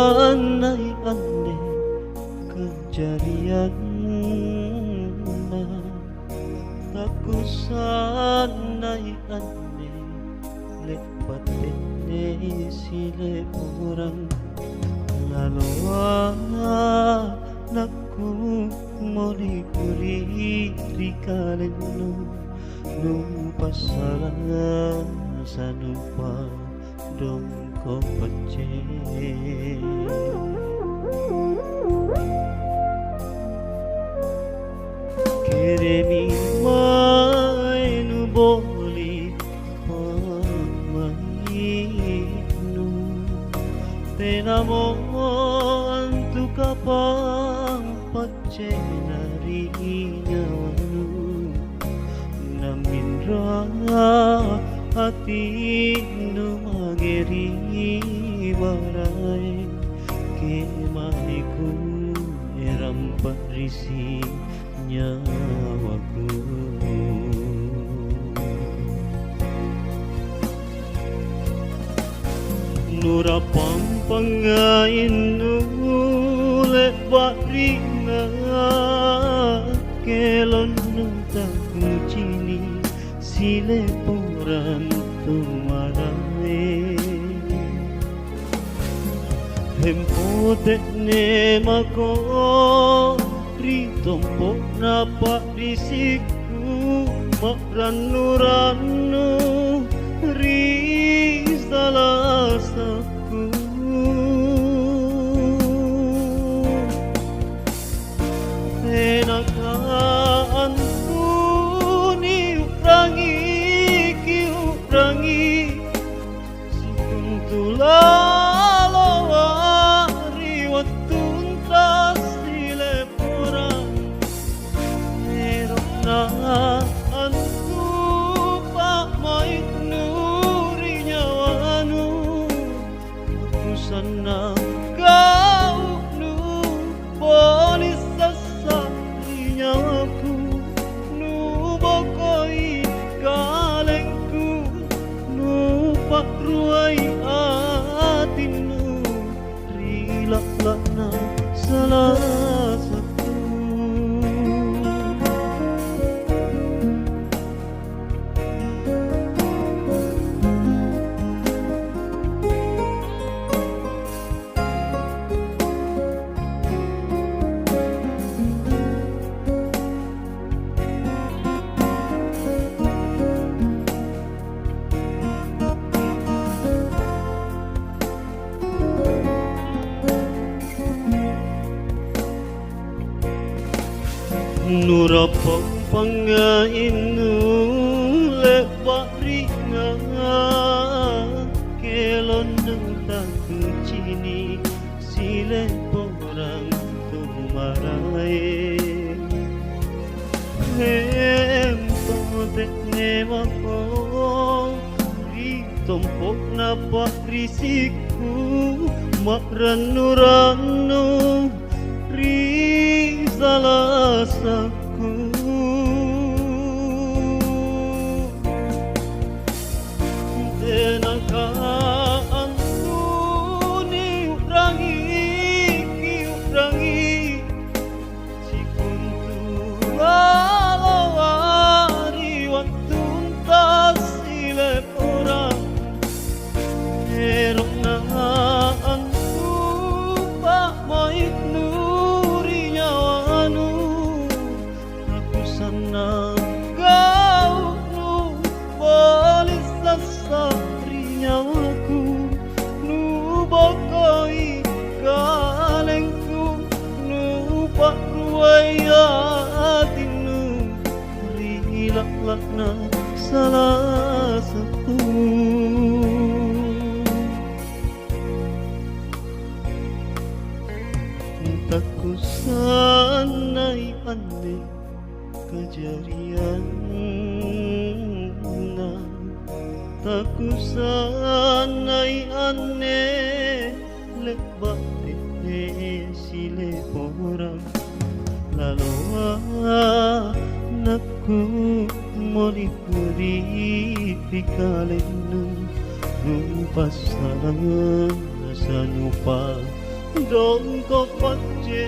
sana'y ane kejadian na taku sana'y ane lepatin sile orang lalawa naku moli kuri rikalen no pasalan sanupa dong ko pace keremi mainu boli pamainu tenamon tu kapang pace narinya namin hati nu mageri barai kemaniku eram parisi nyawaku nurapang pangain nule barina kelon nutang cini sile poran tumarae hempote ne mako ritompo napa risiku makranu risalasaku tenakaan rangi sikuntulalawari watuntas dileporan merok na antu pak mait nuri nyawanu utusan na kau nu bolis sasari nyawaku nu bokoi kalengku pak ruai atinu rilak-lakna salah satu nurapang pangain lepak ringan kelon nentang cini sile porang tumarai hempote nemako ritompok napak risiku makranu risalasaku tenakaan tuni rangi sikuntulalawari watuntas sile orang erok na antu pak mait nuri nyawanu aku sana kau nu bolis sasari nyawaku nu bokoi kalengku nu pak ruai atinu rilak-lakna salah satu taku sana'y ane kejadian na taku sana'y ane lebak sile porang lalawa naku moli kuri pikalenu numpasalan sanupa Doon ko pagje